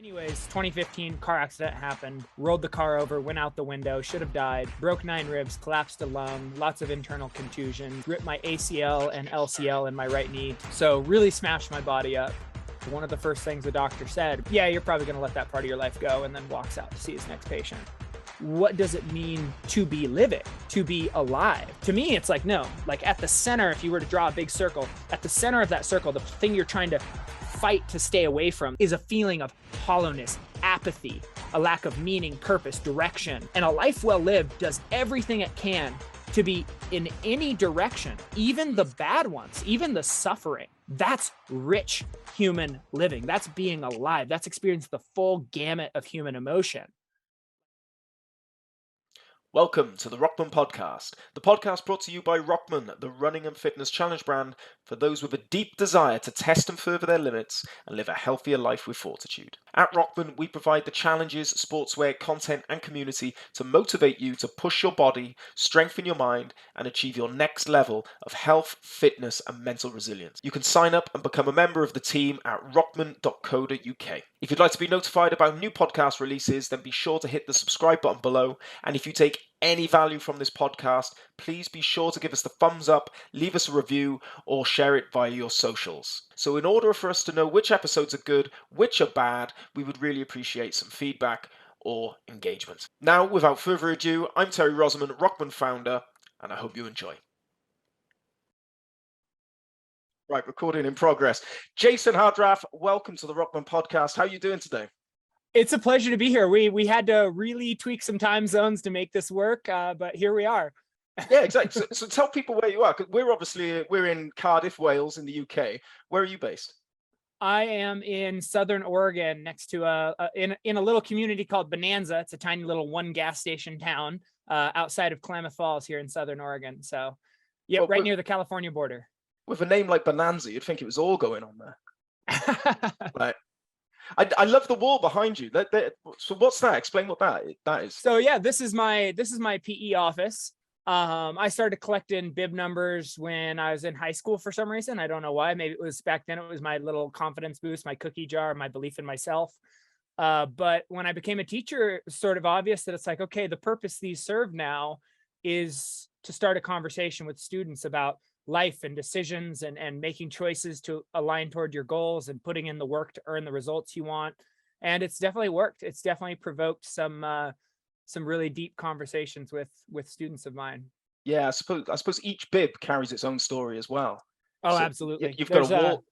Anyways, 2015 car accident happened, rolled the car over, went out the window, should have died, broke 9 ribs, collapsed a lung, lots of internal contusions, ripped my ACL and LCL in my right knee. So really smashed my body up. One of the first things the doctor said, yeah, you're probably going to let that part of your life go, and then walks out to see his next patient. What does it mean to be living, to be alive? To me, it's like, no, like at the center, if you were to draw a big circle, at the center of that circle, the thing you're trying to fight to stay away from is a feeling of hollowness, apathy, a lack of meaning, purpose, direction. And a life well lived does everything it can to be in any direction, even the bad ones, even the suffering. That's rich human living. That's being alive. That's experiencing the full gamut of human emotion. Welcome to the ROKMAN podcast, the podcast brought to you by ROKMAN, the running and fitness challenge brand for those with a deep desire to test and further their limits and live a healthier life with fortitude. At ROKMAN, we provide the challenges, sportswear, content and community to motivate you to push your body, strengthen your mind and achieve your next level of health, fitness and mental resilience. You can sign up and become a member of the team at rokman.co.uk. If you'd like to be notified about new podcast releases, then be sure to hit the subscribe button below. And if you take any value from this podcast, please be sure to give us the thumbs up, leave us a review, or share it via your socials. So in order for us to know which episodes are good, which are bad, we would really appreciate some feedback or engagement. Now, without further ado, I'm Terry Rosamond, ROKMAN founder, and I hope you enjoy. Right, recording in progress. Jason Hardrath, welcome to the ROKMAN podcast. How are you doing today? It's a pleasure to be here. We had to really tweak some time zones to make this work, but here we are. Yeah, exactly. So tell people where you are, because we're in Cardiff, Wales, in the UK. Where are you based? I am in Southern Oregon, next to in a little community called Bonanza. It's a tiny little one gas station town outside of Klamath Falls here in Southern Oregon. So, yeah, well, right near the California border. With a name like Bonanza, you'd think it was all going on there. Right. I love the wall behind you. So what's that? Explain what that is. So yeah, this is my PE office. I started collecting bib numbers when I was in high school for some reason. I don't know why. Maybe it was back then. It was my little confidence boost, my cookie jar, my belief in myself. But when I became a teacher, it's sort of obvious that it's like, okay, the purpose these serve now is to start a conversation with students about life and decisions and making choices to align toward your goals and putting in the work to earn the results you want. And it's definitely worked. It's definitely provoked some really deep conversations with students of mine. Yeah, I suppose each bib carries its own story as well. Oh, so absolutely. You've got a wall.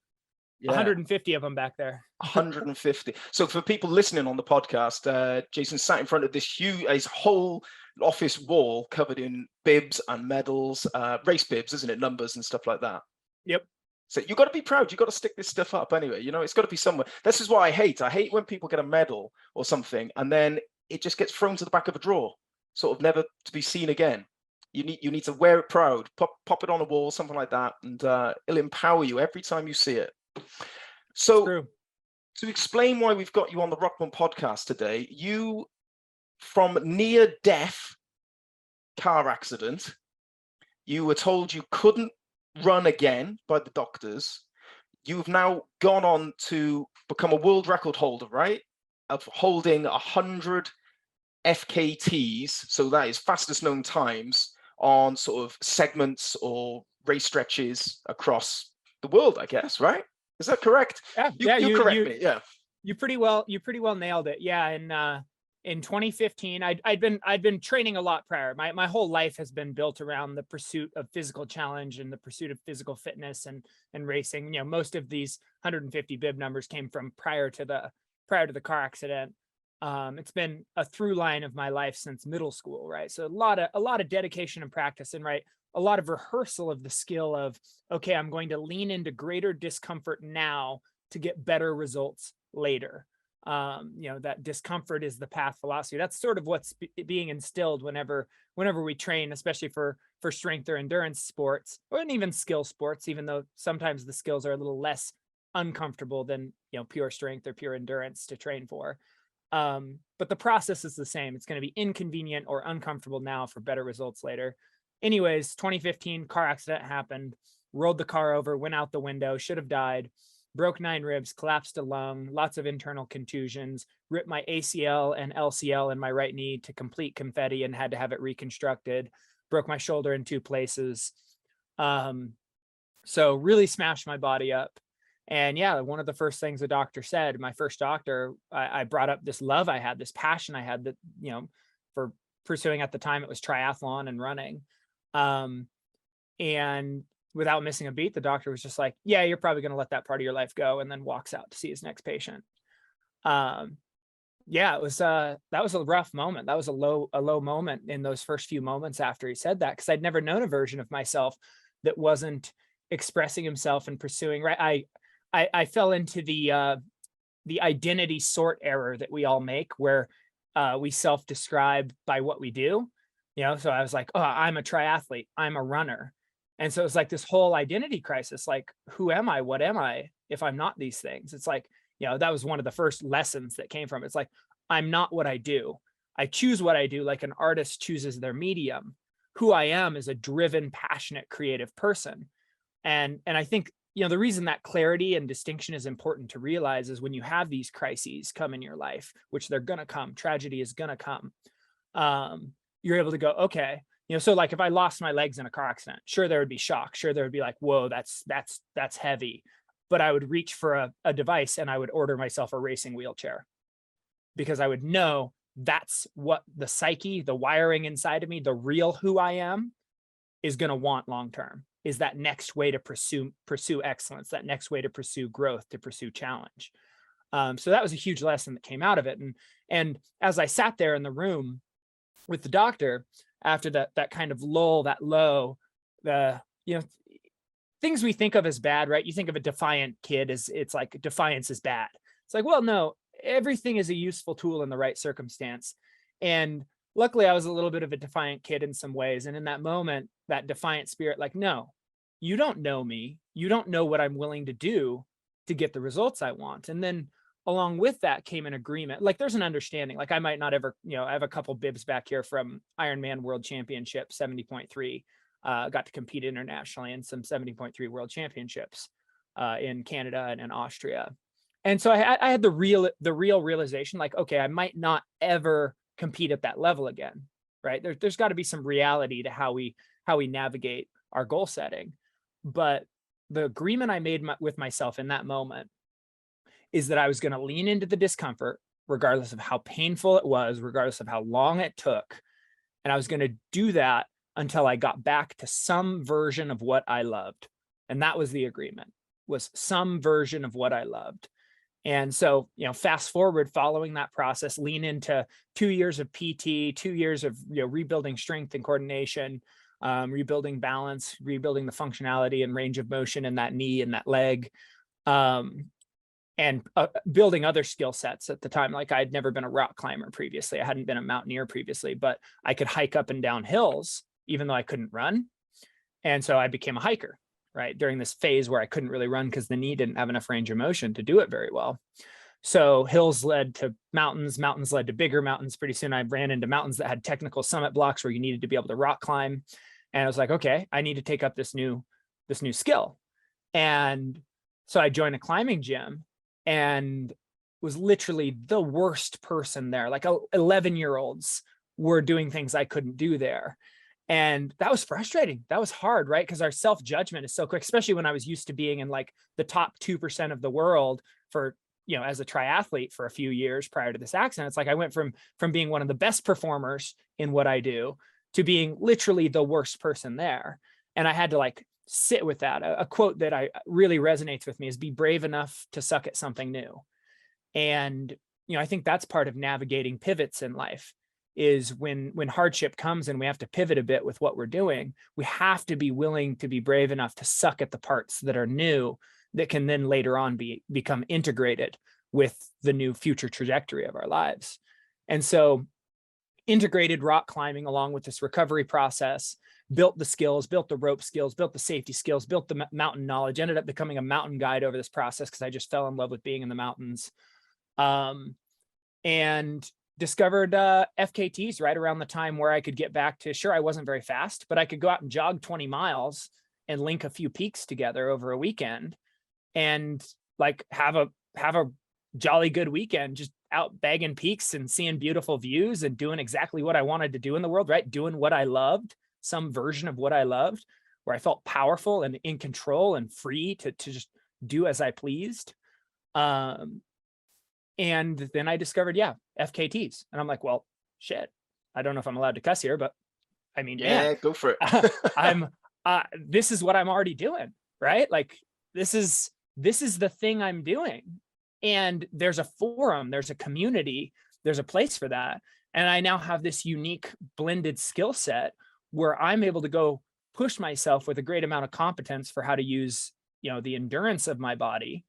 150 of them back there. 150. So for people listening on the podcast, Jason sat in front of his whole office wall covered in bibs and medals, race bibs, isn't it? Numbers and stuff like that. Yep. So you've got to be proud. You've got to stick this stuff up anyway. It's got to be somewhere. This is what I hate. I hate when people get a medal or something and then it just gets thrown to the back of a drawer, sort of never to be seen again. You need to wear it proud, pop it on a wall, something like that, and it'll empower you every time you see it. So to explain why we've got you on the ROKMAN podcast today, you, from near-death car accident, you were told you couldn't run again by the doctors. You've now gone on to become a world record holder, right? Of holding 100 FKTs, so that is fastest known times on sort of segments or race stretches across the world, I guess, right? Is that correct? Yeah, you correct me. Yeah, you pretty well nailed it. Yeah, in 2015, I'd been training a lot prior. My whole life has been built around the pursuit of physical challenge and the pursuit of physical fitness and racing. Most of these 150 bib numbers came from prior to the car accident. It's been a through line of my life since middle school, right? So a lot of dedication and practice, and right, a lot of rehearsal of the skill of, okay, I'm going to lean into greater discomfort now to get better results later. That discomfort is the path philosophy. That's sort of what's being instilled whenever we train, especially for strength or endurance sports, or even skill sports, even though sometimes the skills are a little less uncomfortable than pure strength or pure endurance to train for. But the process is the same. It's going to be inconvenient or uncomfortable now for better results later. Anyways, 2015 car accident happened, rolled the car over, went out the window, should have died, broke 9 ribs, collapsed a lung, lots of internal contusions, ripped my ACL and LCL in my right knee to complete confetti and had to have it reconstructed, broke my shoulder in 2 places. So really smashed my body up. And yeah, one of the first things the doctor said, my first doctor, I brought up this love I had, this passion I had that, for pursuing at the time, it was triathlon and running. And without missing a beat, the doctor was just like, yeah, you're probably going to let that part of your life go, and then walks out to see his next patient. Yeah, it was, that was a rough moment. That was a low moment in those first few moments after he said that, because I'd never known a version of myself that wasn't expressing himself and pursuing, right. I fell into the identity sort error that we all make, where we self-describe by what we do. So I was like, oh, I'm a triathlete, I'm a runner. And so it's like this whole identity crisis, like, who am I? What am I if I'm not these things? It's like, that was one of the first lessons that came from it. It's like, I'm not what I do. I choose what I do, like an artist chooses their medium. Who I am is a driven, passionate, creative person. And I think, the reason that clarity and distinction is important to realize is when you have these crises come in your life, which they're going to come, tragedy is going to come. You're able to go, okay, so like if I lost my legs in a car accident, sure, there would be shock. Sure, there would be like, whoa, that's heavy. But I would reach for a device and I would order myself a racing wheelchair, because I would know that's what the psyche, the wiring inside of me, the real who I am, is going to want long-term, is that next way to pursue excellence, that next way to pursue growth, to pursue challenge. So that was a huge lesson that came out of it. And as I sat there in the room with the doctor after that kind of lull, that low, things we think of as bad, right? You think of a defiant kid as, it's like defiance is bad. It's like, well, no, everything is a useful tool in the right circumstance. And luckily I was a little bit of a defiant kid in some ways. And in that moment, that defiant spirit, like, no, you don't know me. You don't know what I'm willing to do to get the results I want. And then along with that came an agreement. Like, there's an understanding, like I might not ever, I have a couple bibs back here from Ironman World Championship 70.3. Got to compete internationally in some 70.3 World Championships in Canada and in Austria. And so I had the real realization, like, okay, I might not ever compete at that level again, right? There's got to be some reality to how we navigate our goal setting. But the agreement I made with myself in that moment is that I was going to lean into the discomfort, regardless of how painful it was, regardless of how long it took. And I was going to do that until I got back to some version of what I loved. And that was the agreement, was some version of what I loved. And so, fast forward following that process, lean into 2 years of PT, 2 years of rebuilding strength and coordination, rebuilding balance, rebuilding the functionality and range of motion in that knee and that leg, and building other skill sets at the time. Like, I'd never been a rock climber previously. I hadn't been a mountaineer previously, but I could hike up and down hills, even though I couldn't run. And so I became a hiker, right, during this phase where I couldn't really run because the knee didn't have enough range of motion to do it very well. So hills led to mountains, mountains led to bigger mountains. Pretty soon I ran into mountains that had technical summit blocks where you needed to be able to rock climb. And I was like, okay, I need to take up this new skill. And so I joined a climbing gym and was literally the worst person there. Like 11-year-olds were doing things I couldn't do there. And that was frustrating. That was hard, right? Because our self-judgment is so quick, especially when I was used to being in like the top 2% of the world for, as a triathlete for a few years prior to this accident. It's like I went from being one of the best performers in what I do to being literally the worst person there. And I had to like sit with that. A quote that really resonates with me is, be brave enough to suck at something new. And, I think that's part of navigating pivots in life, is when hardship comes and we have to pivot a bit with what we're doing, we have to be willing to be brave enough to suck at the parts that are new, that can then later on become integrated with the new future trajectory of our lives. And so integrated rock climbing along with this recovery process, built the skills, built the rope skills, built the safety skills, built the mountain knowledge, ended up becoming a mountain guide over this process because I just fell in love with being in the mountains. And discovered FKTs right around the time where I could get back to, sure, I wasn't very fast, but I could go out and jog 20 miles and link a few peaks together over a weekend. And like have a jolly good weekend, just out bagging peaks and seeing beautiful views and doing exactly what I wanted to do in the world, right? Doing what I loved, some version of what I loved, where I felt powerful and in control and free to just do as I pleased. And then I discovered, yeah, FKTs. And I'm like, well, shit, I don't know if I'm allowed to cuss here, but I mean, man, Yeah, go for it. I'm, this is what I'm already doing, right? Like this is the thing I'm doing. And there's a forum, there's a community, there's a place for that. And I now have this unique blended skill set where I'm able to go push myself with a great amount of competence for how to use, the endurance of my body.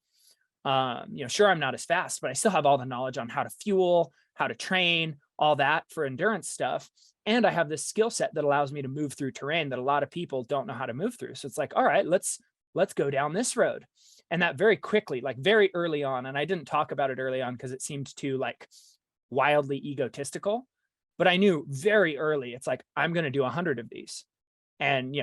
Sure, I'm not as fast, but I still have all the knowledge on how to fuel, how to train, all that for endurance stuff. And I have this skill set that allows me to move through terrain that a lot of people don't know how to move through. So it's like, all right, let's go down this road. And that very quickly, like very early on, and I didn't talk about it early on because it seemed too like wildly egotistical, but I knew very early, it's like, I'm going to do 100 of these. And,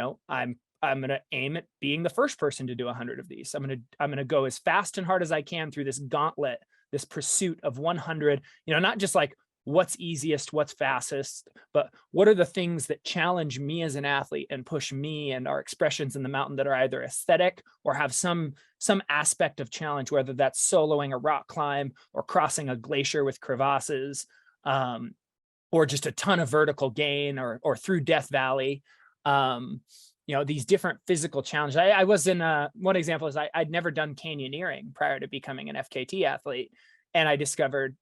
I'm going to aim at being the first person to do 100 of these. I'm going to go as fast and hard as I can through this gauntlet, this pursuit of 100, not just like what's easiest, what's fastest, but what are the things that challenge me as an athlete and push me and our expressions in the mountain that are either aesthetic or have some aspect of challenge, whether that's soloing a rock climb or crossing a glacier with crevasses, or just a ton of vertical gain or through Death Valley. These different physical challenges. I was in one example is I'd never done canyoneering prior to becoming an FKT athlete. And I discovered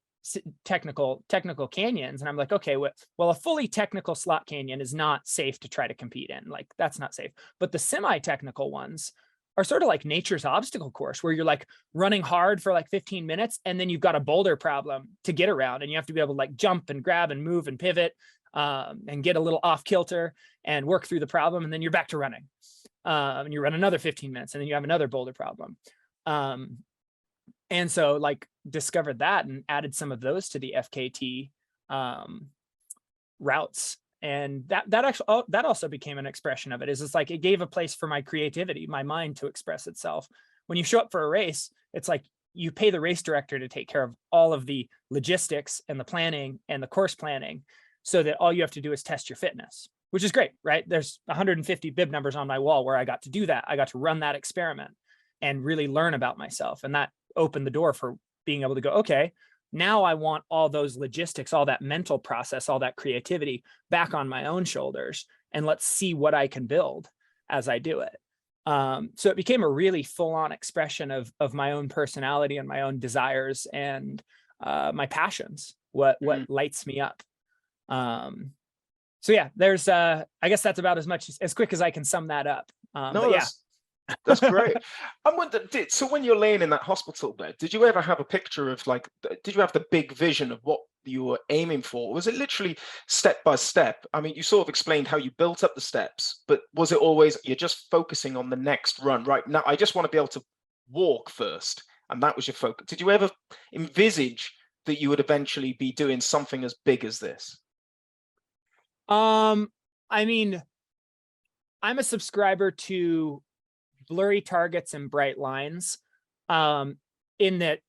technical canyons. And I'm like, okay, well, a fully technical slot canyon is not safe to try to compete in. Like that's not safe. But the semi-technical ones are sort of like nature's obstacle course where you're like running hard for like 15 minutes. And then you've got a boulder problem to get around and you have to be able to like jump and grab and move and pivot. And get a little off kilter and work through the problem. And then you're back to running. And you run another 15 minutes and then you have another boulder problem. And so like discovered that and added some of those to the FKT routes. And that also became an expression of it. It's like it gave a place for my creativity, my mind to express itself. When you show up for a race, it's like you pay the race director to take care of all of the logistics and the planning and the course planning, so that all you have to do is test your fitness, which is great, right? There's 150 bib numbers on my wall where I got to do that. I got to run that experiment and really learn about myself. And that opened the door for being able to go, okay, now I want all those logistics, all that mental process, all that creativity back on my own shoulders. And let's see what I can build as I do it. So it became a really full-on expression of my own personality and my own desires and my passions, what lights me up. So yeah, there's I guess that's about as quick as I can sum that up. No, that's great. I'm wondering, so when you're laying in that hospital bed, did you ever have a picture of like, did you have the big vision of what you were aiming for? Or was it literally step by step? I mean, you sort of explained how you built up the steps, but was it always you're just focusing on the next run? Right now, I just want to be able to walk first, and that was your focus. Did you ever envisage that you would eventually be doing something as big as this? I mean, I'm a subscriber to blurry targets and bright lines, in that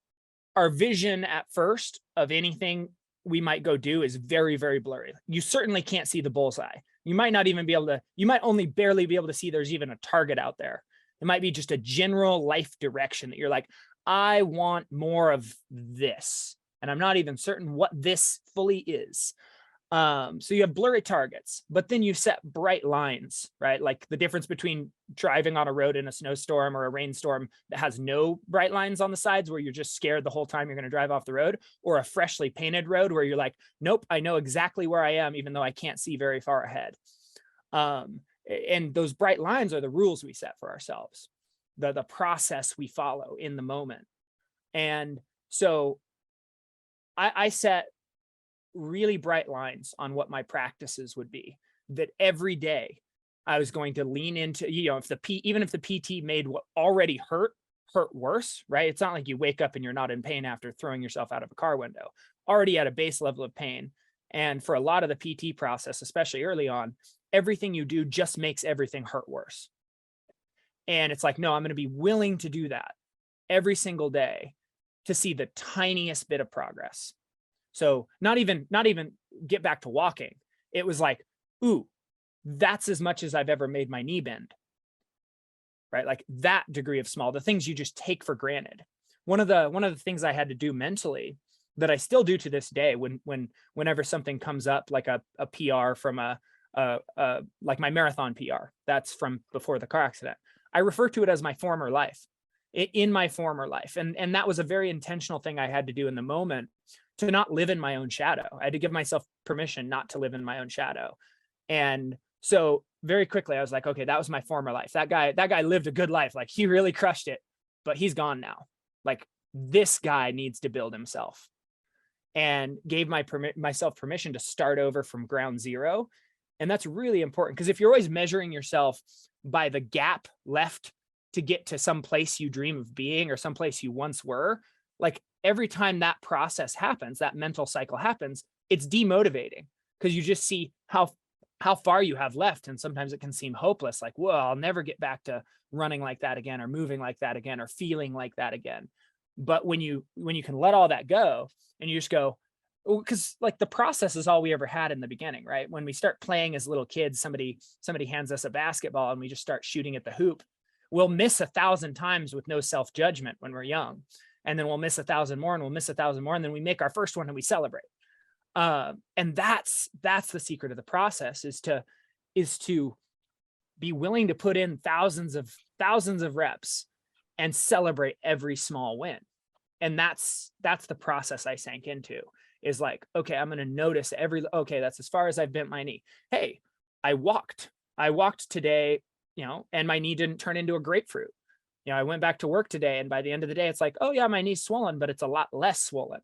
our vision at first of anything we might go do is very, very blurry. You certainly can't see the bullseye. You might not even be able to, you might only barely be able to see there's even a target out there. It might be just a general life direction that you're like, I want more of this. And I'm not even certain what this fully is. So you have blurry targets, but then you set bright lines, right? Like the difference between driving on a road in a snowstorm or a rainstorm that has no bright lines on the sides where you're just scared the whole time you're going to drive off the road, or a freshly painted road where you're like, nope, I know exactly where I am, even though I can't see very far ahead. And those bright lines are the rules we set for ourselves, the process we follow in the moment. And so I set really bright lines on what my practices would be, that every day I was going to lean into, even if the PT made what already hurt worse, right? It's not like you wake up and you're not in pain after throwing yourself out of a car window, already at a base level of pain. And for a lot of the PT process, especially early on, everything you do just makes everything hurt worse. And it's like, no, I'm going to be willing to do that. every single day to see the tiniest bit of progress. So not even get back to walking. It was like, ooh, that's as much as I've ever made my knee bend, right? Like that degree of small, the things you just take for granted. One of the things I had to do mentally that I still do to this day whenever something comes up, like a PR from like my marathon PR, that's from before the car accident, I refer to it as my former life, in my former life. And that was a very intentional thing I had to do in the moment, to not live in my own shadow. I had to give myself permission not to live in my own shadow. And so very quickly I was like, okay, that was my former life. That guy lived a good life. Like he really crushed it, but he's gone now. Like this guy needs to build himself, and gave myself permission to start over from ground zero. And that's really important, because if you're always measuring yourself by the gap left to get to some place you dream of being or some place you once were, like every time that process happens, that mental cycle happens, it's demotivating, because you just see how far you have left. And sometimes it can seem hopeless, like, well, I'll never get back to running like that again, or moving like that again, or feeling like that again. But when you can let all that go, and you just go, because like the process is all we ever had in the beginning, right? When we start playing as little kids, somebody hands us a basketball and we just start shooting at the hoop. We'll miss 1,000 times with no self-judgment when we're young. And then we'll miss 1,000 more, and we'll miss 1,000 more. And then we make our first one and we celebrate. And that's the secret of the process, is to be willing to put in thousands of reps and celebrate every small win. And that's the process I sank into, is like, okay, I'm going to notice okay, that's as far as I've bent my knee. Hey, I walked today, and my knee didn't turn into a grapefruit. I went back to work today, and by the end of the day, it's like, oh yeah, my knee's swollen, but it's a lot less swollen.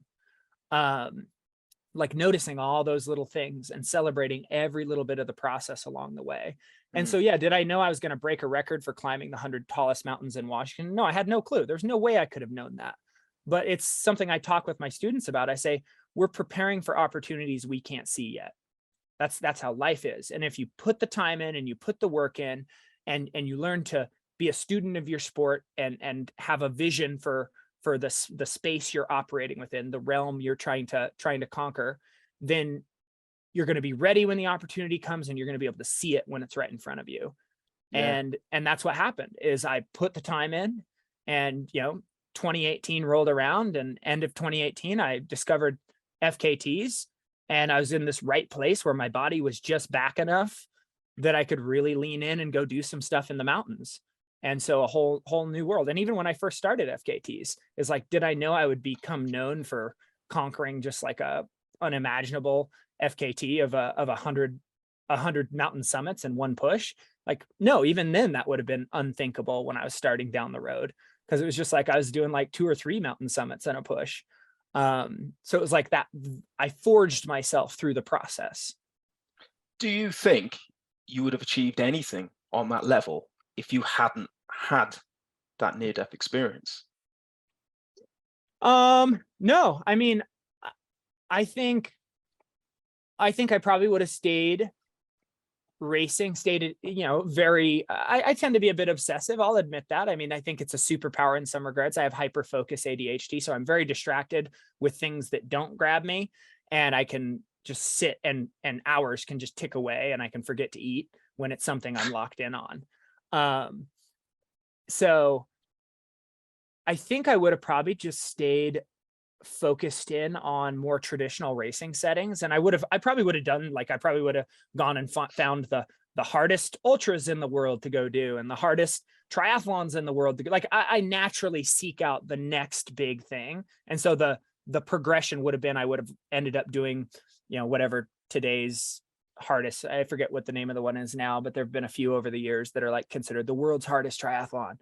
Like noticing all those little things and celebrating every little bit of the process along the way. And so, yeah, did I know I was going to break a record for climbing the 100 tallest mountains in Washington? No, I had no clue. There's no way I could have known that. But it's something I talk with my students about. I say, we're preparing for opportunities we can't see yet. That's how life is. And if you put the time in and you put the work in, and you learn to be a student of your sport, and have a vision for the space you're operating within, the realm you're trying to conquer, then you're going to be ready when the opportunity comes, and you're going to be able to see it when it's right in front of you. Yeah. And that's what happened, is I put the time in, and 2018 rolled around, and end of 2018 I discovered FKTs, and I was in this right place where my body was just back enough that I could really lean in and go do some stuff in the mountains. And so a whole new world. And even when I first started FKTs, is like, did I know I would become known for conquering just like a unimaginable FKT of 100 mountain summits in one push? Like, no, even then that would have been unthinkable when I was starting down the road, because it was just like I was doing like 2 or 3 mountain summits in a push. So it was like that. I forged myself through the process. Do you think you would have achieved anything on that level if you hadn't had that near-death experience? No, I mean, I think I probably would have stayed racing, stayed, I tend to be a bit obsessive. I'll admit that. I mean, I think it's a superpower in some regards. I have hyper-focus ADHD, so I'm very distracted with things that don't grab me, and I can just sit and hours can just tick away, and I can forget to eat when it's something I'm locked in on. So I think I would have probably just stayed focused in on more traditional racing settings. And I probably would have done, like, I probably would have gone and found the hardest ultras in the world to go do, and the hardest triathlons in the world to go. Like, I naturally seek out the next big thing. And so the progression would have been, I would have ended up doing, whatever today's hardest, I forget what the name of the one is now, but there've been a few over the years that are like considered the world's hardest triathlon.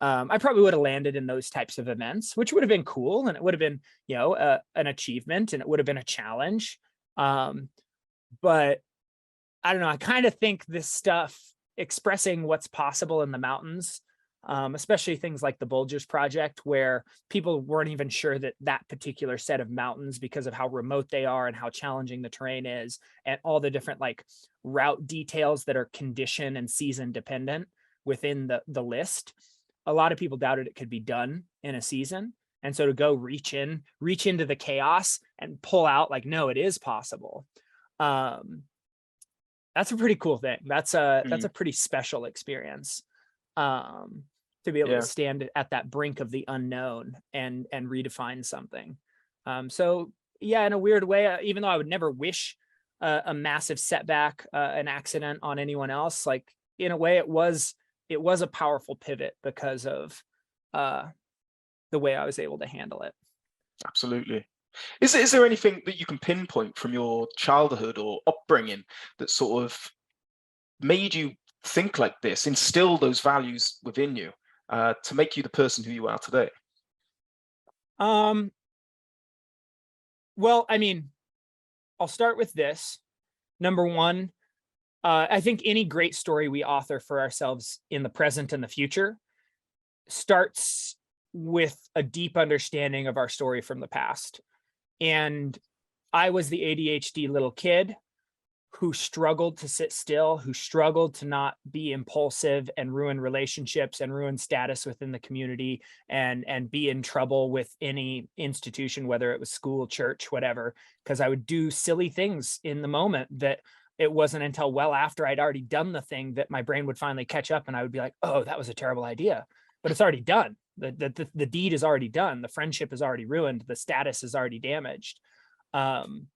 I probably would have landed in those types of events, which would have been cool, and it would have been, an achievement, and it would have been a challenge. But I don't know. I kind of think this stuff, expressing what's possible in the mountains, especially things like the Bulgers Project, where people weren't even sure that that particular set of mountains, because of how remote they are and how challenging the terrain is, and all the different like route details that are condition and season dependent within the list, a lot of people doubted it could be done in a season. And so to go reach into the chaos and pull out like, no, it is possible. That's a pretty cool thing. That's a pretty special experience. To be able to stand at that brink of the unknown and redefine something. So yeah, in a weird way, even though I would never wish a massive setback, an accident on anyone else, like in a way it was a powerful pivot because of the way I was able to handle it. Absolutely. Is there anything that you can pinpoint from your childhood or upbringing that sort of made you think like this, instill those values within you, to make you the person who you are today? Well, I mean, I'll start with this. Number one, I think any great story we author for ourselves in the present and the future starts with a deep understanding of our story from the past. And I was the ADHD little kid who struggled to sit still, who struggled to not be impulsive and ruin relationships and ruin status within the community and be in trouble with any institution, whether it was school, church, whatever, because I would do silly things in the moment that it wasn't until well after I'd already done the thing that my brain would finally catch up and I would be like, oh, that was a terrible idea, but it's already done. The deed is already done. The friendship is already ruined. The status is already damaged. And,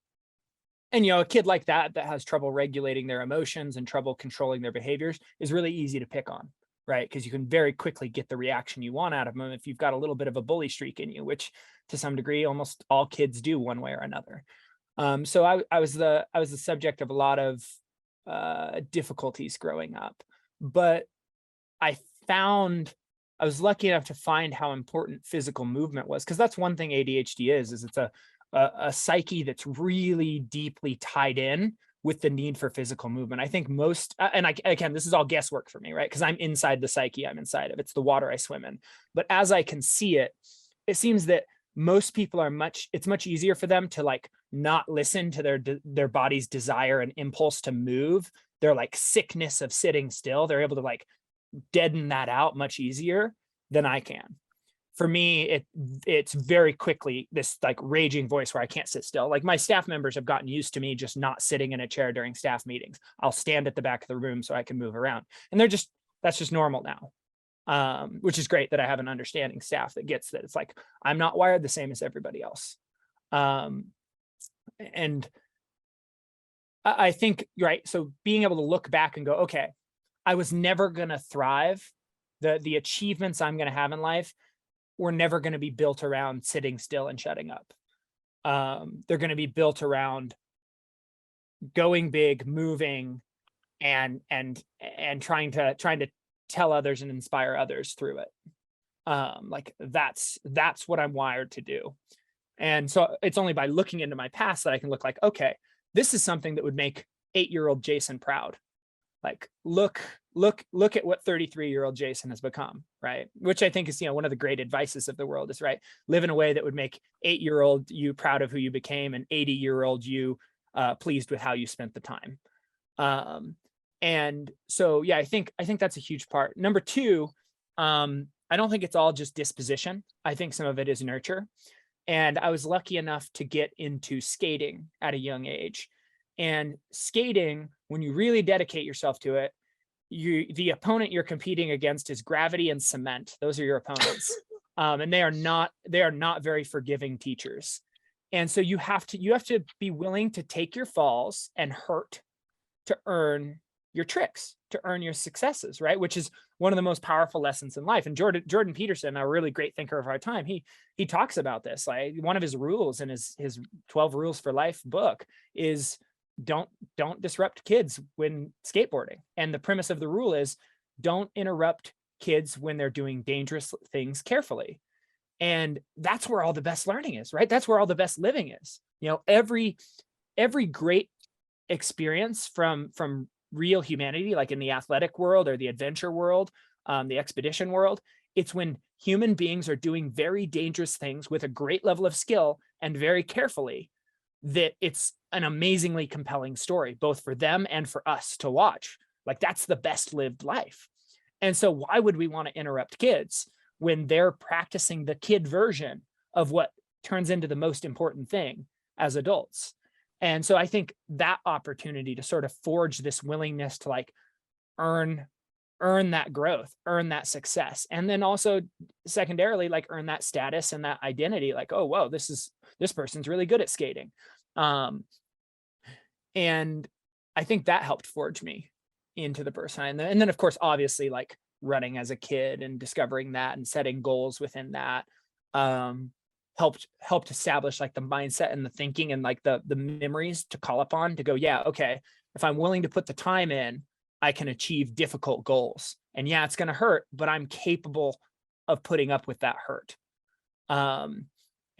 a kid like that has trouble regulating their emotions and trouble controlling their behaviors is really easy to pick on, right? Because you can very quickly get the reaction you want out of them if you've got a little bit of a bully streak in you, which to some degree, almost all kids do one way or another. So I was the subject of a lot of difficulties growing up, but I was lucky enough to find how important physical movement was, because that's one thing ADHD is it's a psyche that's really deeply tied in with the need for physical movement. I think most, and again, this is all guesswork for me, right? Because I'm inside the psyche I'm inside of. It's the water I swim in. But as I can see it, it seems that most people it's much easier for them to like not listen to their body's desire and impulse to move. Their like sickness of sitting still. They're able to like deaden that out much easier than I can. For me, it's very quickly this like raging voice where I can't sit still. Like my staff members have gotten used to me just not sitting in a chair during staff meetings. I'll stand at the back of the room so I can move around. And that's just normal now, which is great that I have an understanding staff that gets that. It's like, I'm not wired the same as everybody else. And I think, right, so being able to look back and go, okay, I was never going to thrive. The achievements I'm going to have in life were never going to be built around sitting still and shutting up. They're going to be built around going big, moving, and trying to tell others and inspire others through it. Like that's what I'm wired to do. And so it's only by looking into my past that I can look like, okay, this is something that would make 8-year-old Jason proud. Like, look at what 33-year-old Jason has become, right? Which I think is, one of the great advices of the world is, right, live in a way that would make 8-year-old you proud of who you became and 80-year-old you pleased with how you spent the time. And so, yeah, I think that's a huge part. Number two, I don't think it's all just disposition. I think some of it is nurture. And I was lucky enough to get into skating at a young age. And skating, when you really dedicate yourself to it, the opponent you're competing against is gravity and cement. Those are your opponents. And they are not very forgiving teachers. And so you have to be willing to take your falls and hurt to earn your tricks, to earn your successes, right? Which is one of the most powerful lessons in life. And Jordan Peterson, a really great thinker of our time, he talks about this. Like one of his rules in his 12 Rules for Life book is don't disrupt kids when skateboarding. And the premise of the rule is don't interrupt kids when they're doing dangerous things carefully. And that's where all the best learning is, right? That's where all the best living is. Every great experience from real humanity, like in the athletic world or the adventure world, the expedition world, it's when human beings are doing very dangerous things with a great level of skill and very carefully that it's an amazingly compelling story, both for them and for us to watch. Like that's the best lived life. And so why would we want to interrupt kids when they're practicing the kid version of what turns into the most important thing as adults? And so I think that opportunity to sort of forge this willingness to like earn that growth, earn that success, and then also secondarily like earn that status and that identity, like, oh whoa, this person's really good at skating. Um and I think that helped forge me into the person. And then of course obviously like running as a kid and discovering that and setting goals within that um helped establish like the mindset and the thinking and like the memories to call upon to go, yeah, okay, if I'm willing to put the time in, I can achieve difficult goals. And yeah, it's going to hurt, but I'm capable of putting up with that hurt. Um,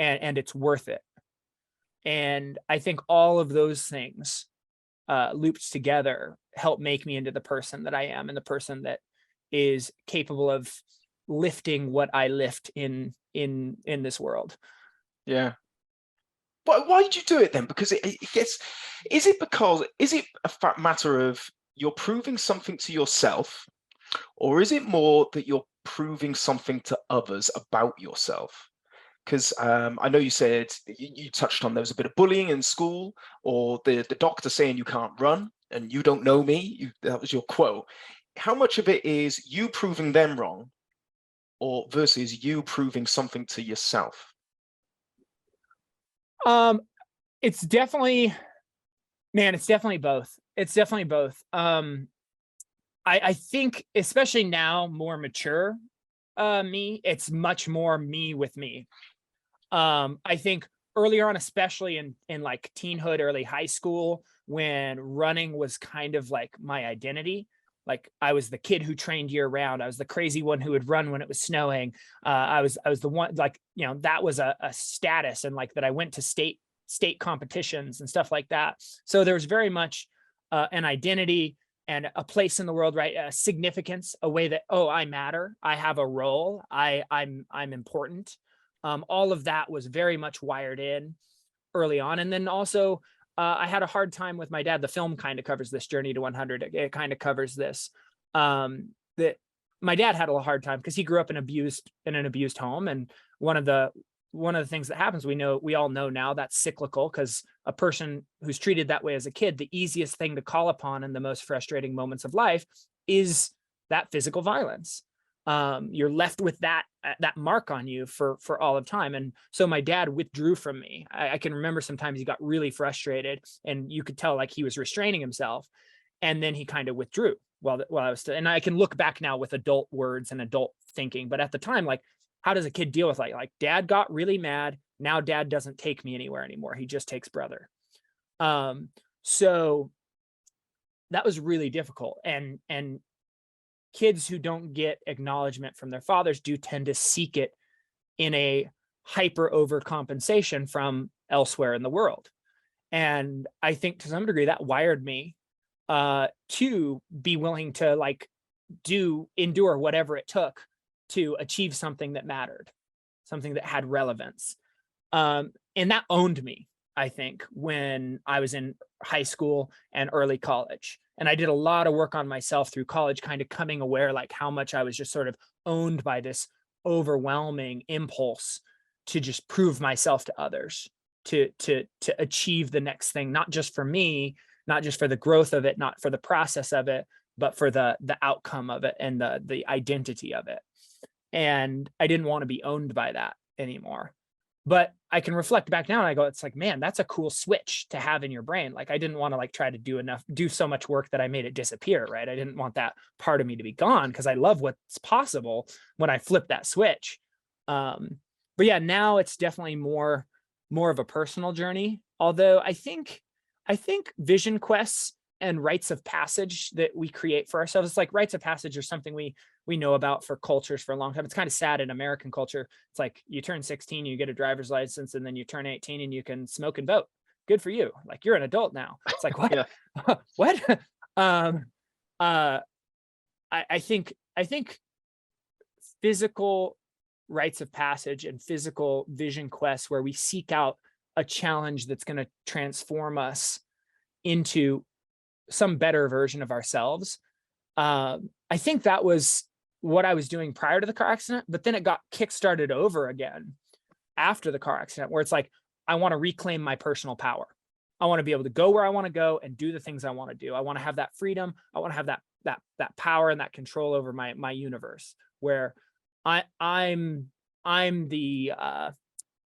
and it's worth it. And I think all of those things looped together help make me into the person that I am and the person that is capable of lifting what I lift in this world. Yeah. But why did you do it then? Because it gets, is it a matter of you're proving something to yourself, or is it more that you're proving something to others about yourself? Because I know you said you touched on there was a bit of bullying in school, or the doctor saying you can't run and you don't know me. That was your quote. How much of it is you proving them wrong, or versus you proving something to yourself? Um, it's definitely, man, it's definitely both. It's definitely both. I think especially now, more mature me, it's much more me with me. I think earlier on, especially in like teenhood, early high school, when running was kind of like my identity. Like I was the kid who trained year round. I was the crazy one who would run when it was snowing. I was the one, like, you know, that was a status, and like that I went to state competitions and stuff like that. So there was very much an identity and a place in the world, right? A significance, a way that, oh, I matter. I have a role. I'm important. All of that was very much wired in early on. And then also, I had a hard time with my dad. The film kind of covers this journey to 100. It kind of covers this. That my dad had a hard time because he grew up in an abused home, and one of the things that happens, we all know now, that's cyclical, because a person who's treated that way as a kid, the easiest thing to call upon in the most frustrating moments of life is that physical violence. You're left with that mark on you for all of time. And so my dad withdrew from me. I can remember sometimes he got really frustrated, and you could tell like he was restraining himself, and then he kind of withdrew while I was still. And I can look back now with adult words and adult thinking, but at the time, like, how does a kid deal with like dad got really mad, now dad doesn't take me anywhere anymore, he just takes brother. So that was really difficult. And kids who don't get acknowledgement from their fathers do tend to seek it in a hyper overcompensation from elsewhere in the world. And I think to some degree that wired me to be willing to like endure whatever it took to achieve something that mattered, something that had relevance. And that owned me, I think, when I was in high school and early college. And I did a lot of work on myself through college, kind of coming aware like how much I was just sort of owned by this overwhelming impulse to just prove myself to others, to achieve the next thing, not just for me, not just for the growth of it, not for the process of it, but for the outcome of it and the identity of it. And I didn't want to be owned by that anymore. But I can reflect back now and I go, it's like, man, that's a cool switch to have in your brain. Like, I didn't want to like try to do so much work that I made it disappear, right? I didn't want that part of me to be gone, because I love what's possible when I flip that switch. But yeah, now it's definitely more of a personal journey. Although I think vision quests and rites of passage that we create for ourselves, it's like rites of passage are something we know about for cultures for a long time. It's kind of sad in American culture. It's like you turn 16, you get a driver's license, and then you turn 18 and you can smoke and vote. Good for you. Like, you're an adult now. It's like, what? Yeah. What? I think physical rites of passage and physical vision quests where we seek out a challenge that's going to transform us into some better version of ourselves. I I think that was what I was doing prior to the car accident, but then it got kickstarted over again after the car accident, where it's like, I want to reclaim my personal power. I want to be able to go where I want to go and do the things I want to do. I want to have that freedom. I want to have that power and that control over my universe, where I'm the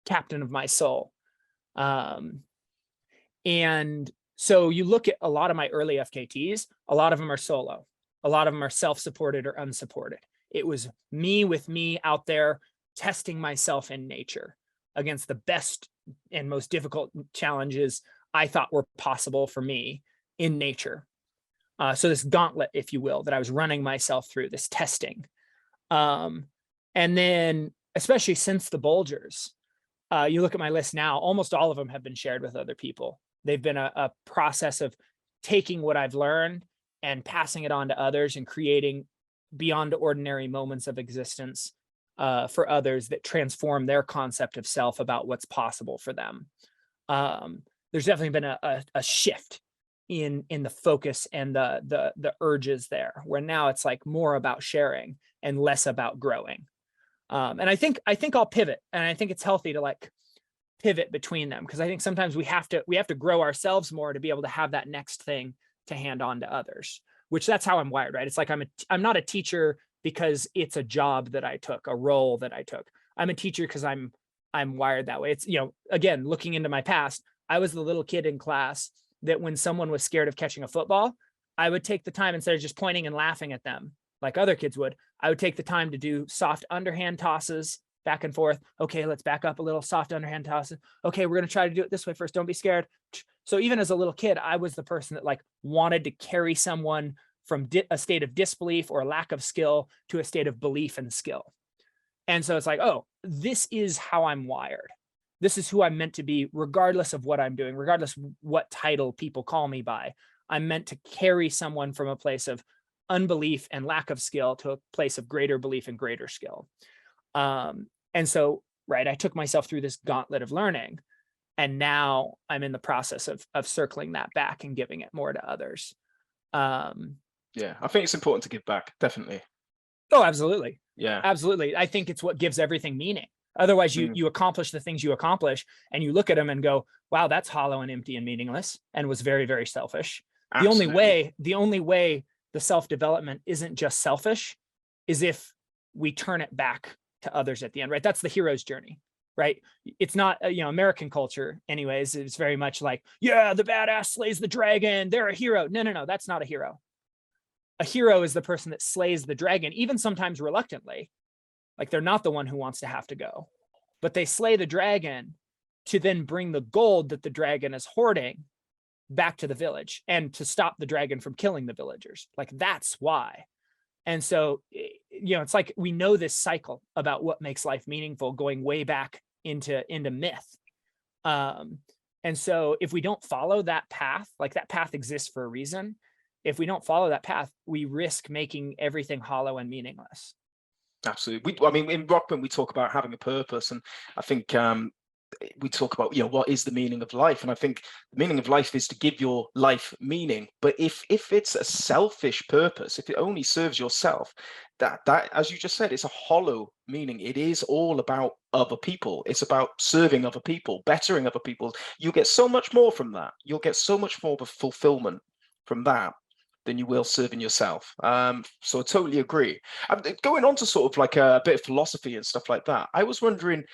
captain of my soul. And so you look at a lot of my early FKTs, a lot of them are solo. A lot of them are self-supported or unsupported. It was me with me out there testing myself in nature against the best and most difficult challenges I thought were possible for me in nature. So this gauntlet, if you will, that I was running myself through, this testing. And then, especially since the Bulgers, you look at my list now, almost all of them have been shared with other people. They've been a process of taking what I've learned and passing it on to others and creating beyond ordinary moments of existence for others that transform their concept of self about what's possible for them. There's definitely been a shift in the focus and the urges there, where now it's like more about sharing and less about growing. And I think I'll pivot, and I think it's healthy to like pivot between them, because I think sometimes we have to grow ourselves more to be able to have that next thing to hand on to others, which that's how I'm wired, right? It's like I'm not a teacher because it's a job that I took, a role that I took. I'm a teacher because I'm wired that way. It's, again, looking into my past, I was the little kid in class that when someone was scared of catching a football, I would take the time, instead of just pointing and laughing at them like other kids would, I would take the time to do soft underhand tosses back and forth. Okay, let's back up a little, soft underhand tosses. Okay, we're going to try to do it this way first. Don't be scared. So even as a little kid, I was the person that like wanted to carry someone from a state of disbelief or lack of skill to a state of belief and skill. And so it's like, oh, this is how I'm wired. This is who I'm meant to be, regardless of what I'm doing, regardless of what title people call me by. I'm meant to carry someone from a place of unbelief and lack of skill to a place of greater belief and greater skill. And so, right, I took myself through this gauntlet of learning, and now I'm in the process of circling that back and giving it more to others. Yeah, I think it's important to give back, definitely. Oh, absolutely. Yeah. Absolutely. I think it's what gives everything meaning. Otherwise, you accomplish the things you accomplish and you look at them and go, wow, that's hollow and empty and meaningless and was very, very selfish. Absolutely. The only way the self-development isn't just selfish is if we turn it back to others at the end, right? That's the hero's journey, right? It's not, American culture anyways, it's very much like, yeah, the badass slays the dragon, they're a hero. No, that's not a hero. A hero is the person that slays the dragon, even sometimes reluctantly. Like, they're not the one who wants to have to go, but they slay the dragon to then bring the gold that the dragon is hoarding back to the village and to stop the dragon from killing the villagers. Like, that's why. And so, it's like we know this cycle about what makes life meaningful going way back into myth. And so if we don't follow that path, like that path exists for a reason. If we don't follow that path, we risk making everything hollow and meaningless. Absolutely. I mean, in ROKMAN, we talk about having a purpose, and I think we talk about, what is the meaning of life? And I think the meaning of life is to give your life meaning. But if it's a selfish purpose, if it only serves yourself, that as you just said, it's a hollow meaning. It is all about other people. It's about serving other people, bettering other people. You get so much more from that. You'll get so much more of fulfillment from that than you will serving yourself. So I totally agree. Going on to sort of like a bit of philosophy and stuff like that, I was wondering,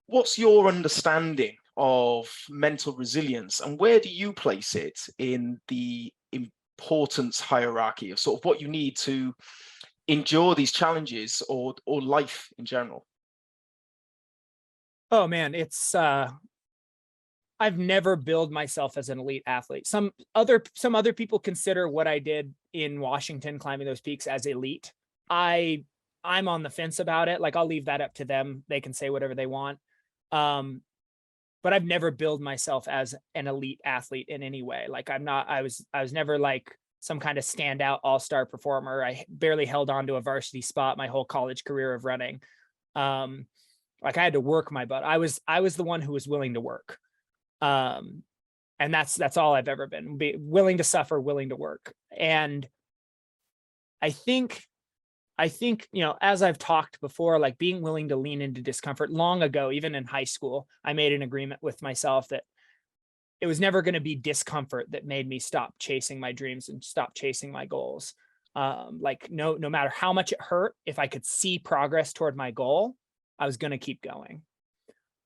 what's your understanding of mental resilience, and where do you place it in the importance hierarchy of sort of what you need to endure these challenges or life in general? Oh man, it's I've never billed myself as an elite athlete. Some other people consider what I did in Washington climbing those peaks as elite. I'm on the fence about it. Like, I'll leave that up to them. They can say whatever they want. But I've never billed myself as an elite athlete in any way. Like, I was never like some kind of standout all-star performer. I barely held on to a varsity spot my whole college career of running. Like, I had to work my butt. I was the one who was willing to work. And that's all I've ever been. Be willing to suffer, willing to work. And I think, as I've talked before, like being willing to lean into discomfort long ago, even in high school, I made an agreement with myself that it was never going to be discomfort that made me stop chasing my dreams and stop chasing my goals. Like no matter how much it hurt, if I could see progress toward my goal, I was going to keep going.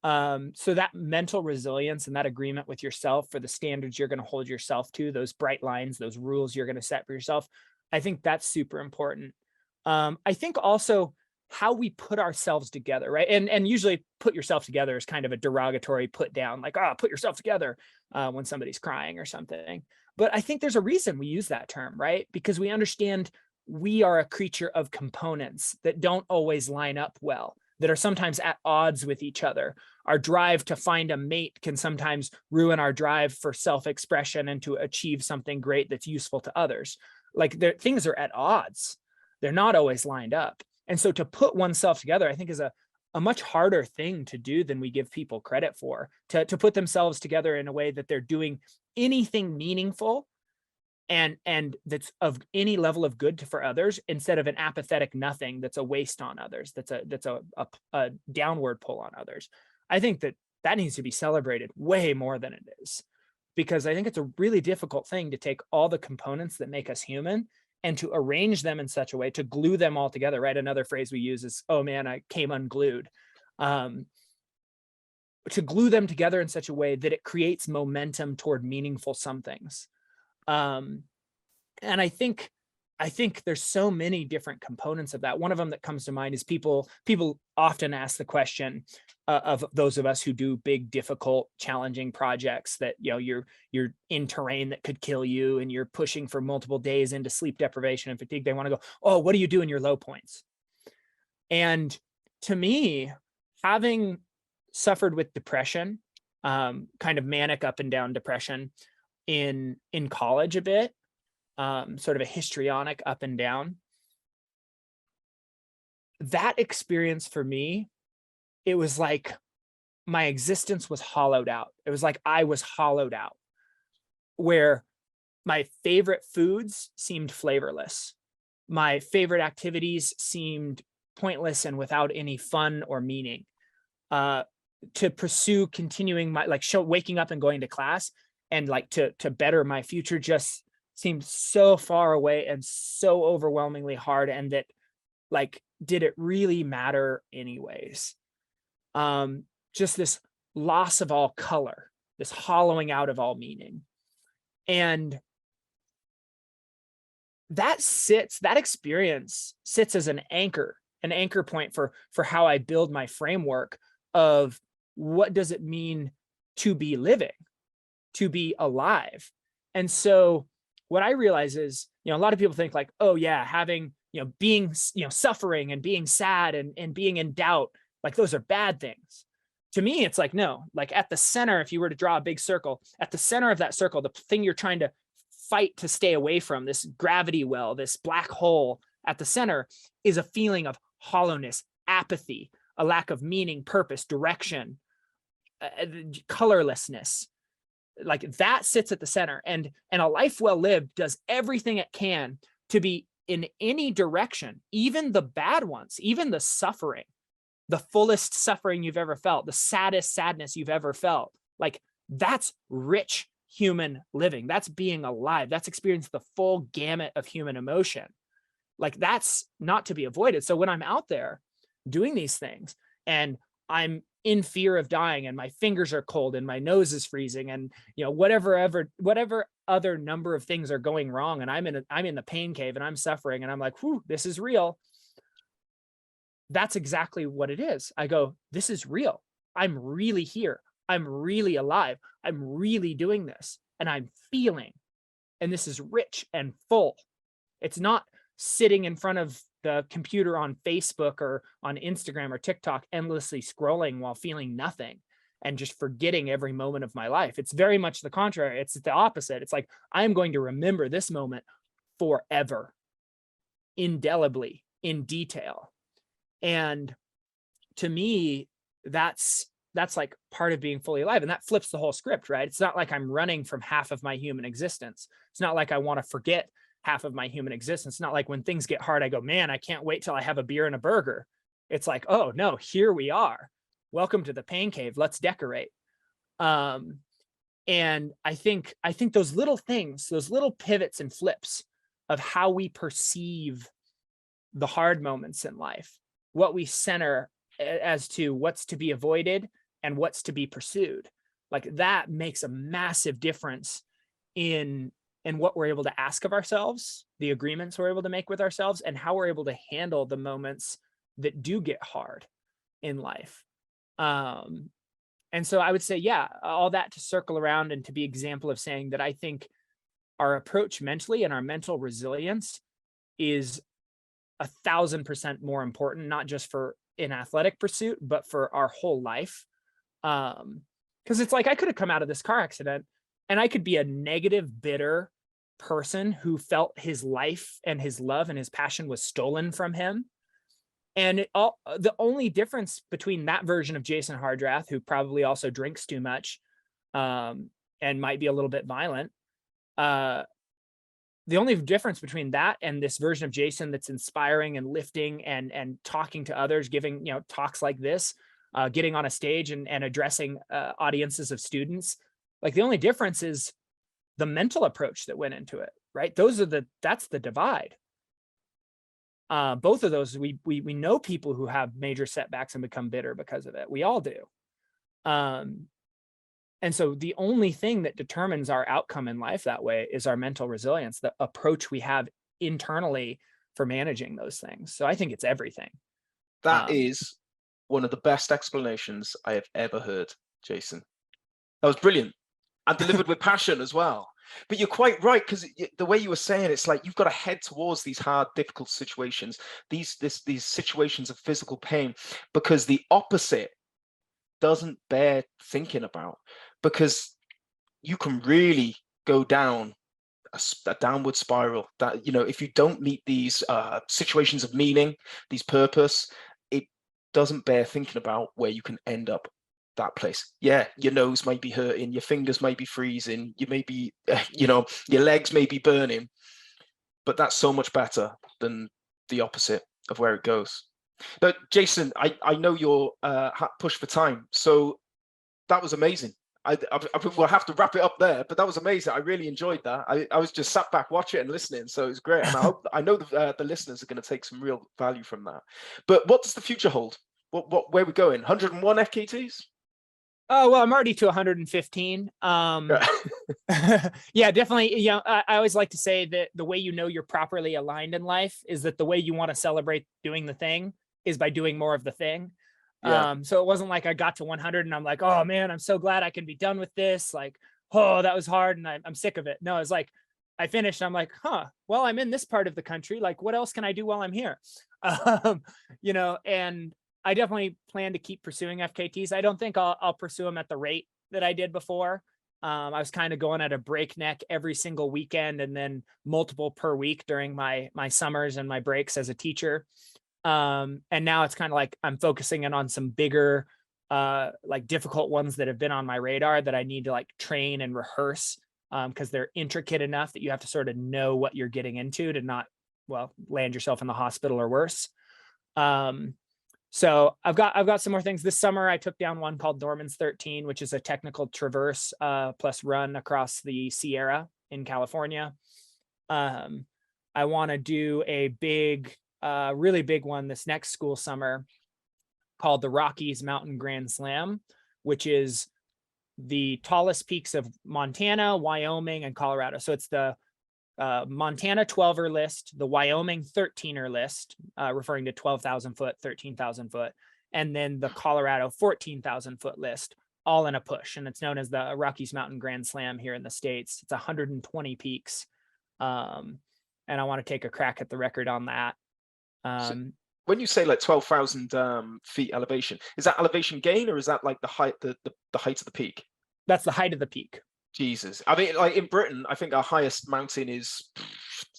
So that mental resilience and that agreement with yourself for the standards you're going to hold yourself to, those bright lines, those rules you're going to set for yourself, I think that's super important. I think also how we put ourselves together, right? And usually put yourself together is kind of a derogatory put down, like, put yourself together when somebody's crying or something. But I think there's a reason we use that term, right? Because we understand we are a creature of components that don't always line up well, that are sometimes at odds with each other. Our drive to find a mate can sometimes ruin our drive for self-expression and to achieve something great that's useful to others. Like things are at odds. They're not always lined up. And so to put oneself together, I think is a much harder thing to do than we give people credit for, to put themselves together in a way that they're doing anything meaningful and that's of any level of good for others, instead of an apathetic nothing that's a waste on others, that's a downward pull on others. I think that needs to be celebrated way more than it is, because I think it's a really difficult thing to take all the components that make us human and to arrange them in such a way, to glue them all together, right? Another phrase we use is, oh man, I came unglued. To glue them together in such a way that it creates momentum toward meaningful somethings. And I think there's so many different components of that. One of them that comes to mind is people often ask the question of those of us who do big, difficult, challenging projects that, you're in terrain that could kill you and you're pushing for multiple days into sleep deprivation and fatigue. They want to go, oh, what do you do in your low points? And to me, having suffered with depression, kind of manic up and down depression in college a bit, sort of a histrionic up and down. That experience for me, it was like my existence was hollowed out. It was like I was hollowed out, where my favorite foods seemed flavorless. My favorite activities seemed pointless and without any fun or meaning. To pursue continuing my waking up and going to class and to better my future just seemed so far away and so overwhelmingly hard, and that did it really matter anyways? Just this loss of all color, this hollowing out of all meaning. And that experience sits as an anchor point for how I build my framework of what does it mean to be living, to be alive. And so what I realize is, a lot of people think like, oh yeah, having, being, suffering and being sad and being in doubt, like those are bad things. To me, it's like, no, like at the center, if you were to draw a big circle, at the center of that circle, the thing you're trying to fight to stay away from, this gravity well, this black hole at the center, is a feeling of hollowness, apathy, a lack of meaning, purpose, direction, colorlessness. Like that sits at the center, and a life well lived does everything it can to be in any direction, even the bad ones, even the suffering, the fullest suffering you've ever felt, the saddest sadness you've ever felt. Like that's rich human living. That's being alive. That's experiencing the full gamut of human emotion. Like that's not to be avoided. So when I'm out there doing these things and I'm in fear of dying and my fingers are cold and my nose is freezing and whatever other number of things are going wrong, and I'm in the pain cave and I'm suffering and I'm like, whew, this is real. That's exactly what it is. I go, this is real. I'm really here. I'm really alive. I'm really doing this and I'm feeling, and this is rich and full. It's not sitting in front of the computer on Facebook or on Instagram or TikTok, endlessly scrolling while feeling nothing and just forgetting every moment of my life. It's very much the contrary. It's the opposite. It's like, I'm going to remember this moment forever, indelibly, in detail. And to me, that's like part of being fully alive. And that flips the whole script, right? It's not like I'm running from half of my human existence. It's not like I want to forget half of my human existence. Not like when things get hard, I go, man, I can't wait till I have a beer and a burger. It's like, oh no, here we are. Welcome to the pain cave. Let's decorate. And I think those little things, those little pivots and flips of how we perceive the hard moments in life, what we center as to what's to be avoided and what's to be pursued, like that makes a massive difference in what we're able to ask of ourselves, the agreements we're able to make with ourselves, and how we're able to handle the moments that do get hard in life. And so I would say, yeah, all that to circle around and to be example of saying that I think our approach mentally and our mental resilience is 1,000% more important, not just for an athletic pursuit, but for our whole life. Because it's like I could have come out of this car accident and I could be a negative, bitter person who felt his life and his love and his passion was stolen from him. And the only difference between that version of Jason Hardrath, who probably also drinks too much and might be a little bit violent, the only difference between that and this version of Jason that's inspiring and lifting and talking to others, giving talks like this, getting on a stage and addressing audiences of students, like the only difference is the mental approach that went into it, right? That's the divide. Both of those, we know people who have major setbacks and become bitter because of it. We all do. And so the only thing that determines our outcome in life that way is our mental resilience, the approach we have internally for managing those things. So I think it's everything. That is one of the best explanations I have ever heard, Jason. That was brilliant and delivered with passion as well. But you're quite right, because the way you were saying, it's like you've got to head towards these hard, difficult situations, these situations of physical pain, because the opposite doesn't bear thinking about, because you can really go down a downward spiral that, if you don't meet these situations of meaning, these purpose, it doesn't bear thinking about where you can end up that place. Yeah, your nose might be hurting, your fingers might be freezing, you may be, your legs may be burning, but that's so much better than the opposite of where it goes. But Jason, I know you're pushed for time, so that was amazing. We'll have to wrap it up there, but that was amazing. I really enjoyed that. I was just sat back watching and listening, so it was great. And I know the listeners are going to take some real value from that. But what does the future hold? Where are we going? 101 FKTs? Oh, well, I'm already to 115. Yeah, definitely. I always like to say that the way you're properly aligned in life is that the way you want to celebrate doing the thing is by doing more of the thing. Yeah. So it wasn't like I got to 100 and I'm like, oh man, I'm so glad I can be done with this. Like, oh, that was hard and I'm sick of it. No, it's like I finished. I'm like, well, I'm in this part of the country. Like, what else can I do while I'm here? And I definitely plan to keep pursuing FKTs. I don't think I'll pursue them at the rate that I did before. I was kind of going at a breakneck every single weekend and then multiple per week during my summers and my breaks as a teacher. And now it's kind of like I'm focusing in on some bigger, like difficult ones that have been on my radar that I need to like train and rehearse because they're intricate enough that you have to sort of know what you're getting into to not, land yourself in the hospital or worse. So I've got some more things. This summer, I took down one called Norman's 13, which is a technical traverse plus run across the Sierra in California. I want to do a big, really big one this next school summer called the Rockies Mountain Grand Slam, which is the tallest peaks of Montana, Wyoming, and Colorado. So it's the Montana 12er list, the Wyoming 13er list, referring to 12,000 foot, 13,000 foot, and then the Colorado 14,000 foot list, all in a push. And it's known as the Rockies Mountain Grand Slam here in the States. It's 120 peaks. And I want to take a crack at the record on that. So when you say like 12,000 feet elevation, is that elevation gain or is that like the height, the height of the peak? That's the height of the peak. Jesus. I mean, like in Britain, I think our highest mountain is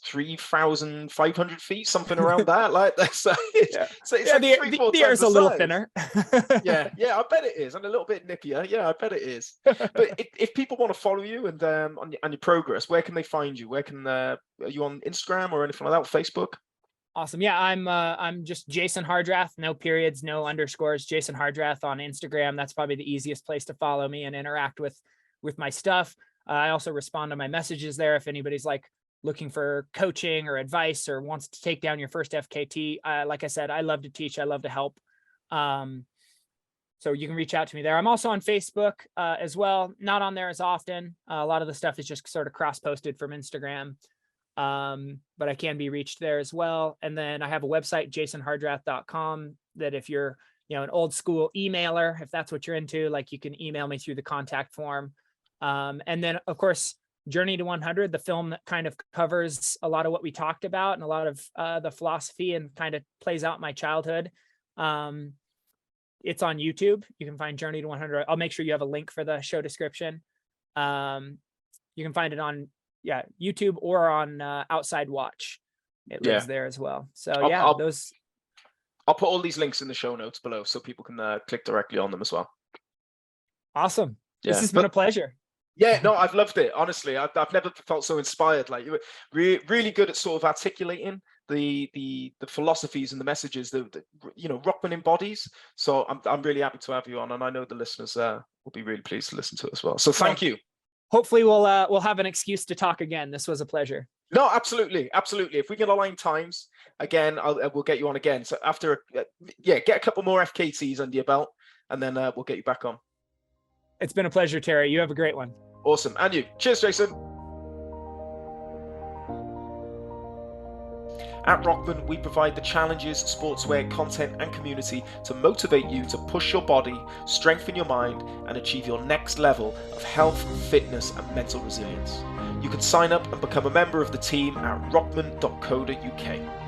3,500 feet, something around that. Like that's it's Yeah. like the, 3-4 the times air's the a little size. thinner. Yeah, I bet it is, and a little bit nippier. Yeah, I bet it is. But if people want to follow you and on your progress, where can they find you? Where can are you on Instagram or anything like that? Facebook? Awesome. Yeah, I'm just Jason Hardrath, no periods, no underscores. Jason Hardrath on Instagram. That's probably the easiest place to follow me and interact with my stuff. I also respond to my messages there if anybody's like looking for coaching or advice or wants to take down your first FKT. Like I said, I love to teach. I love to help. So you can reach out to me there. I'm also on Facebook as well. Not on there as often. A lot of the stuff is just sort of cross-posted from Instagram. But I can be reached there as well. And then I have a website, jasonhardrath.com, that if you're, an old school emailer, if that's what you're into, like you can email me through the contact form. And then of course, Journey to 100, the film that kind of covers a lot of what we talked about and a lot of the philosophy and kind of plays out my childhood. It's on YouTube. You can find Journey to 100. I'll make sure you have a link for the show description. You can find it on YouTube or on Outside Watch. It lives there as well. So I'll put all these links in the show notes below so people can click directly on them as well. Awesome. This has been a pleasure. Yeah, no, I've loved it. Honestly, I've never felt so inspired. Like you were really good at sort of articulating the philosophies and the messages that ROKMAN embodies. So I'm really happy to have you on, and I know the listeners will be really pleased to listen to it as well. So thank you. Hopefully we'll have an excuse to talk again. This was a pleasure. No, absolutely. If we can align times again, we'll get you on again. So after, get a couple more FKTs under your belt, and then we'll get you back on. It's been a pleasure, Terry. You have a great one. Awesome. And you. Cheers, Jason. At ROKMAN, we provide the challenges, sportswear, content, and community to motivate you to push your body, strengthen your mind, and achieve your next level of health, fitness, and mental resilience. You can sign up and become a member of the team at rokman.co.uk.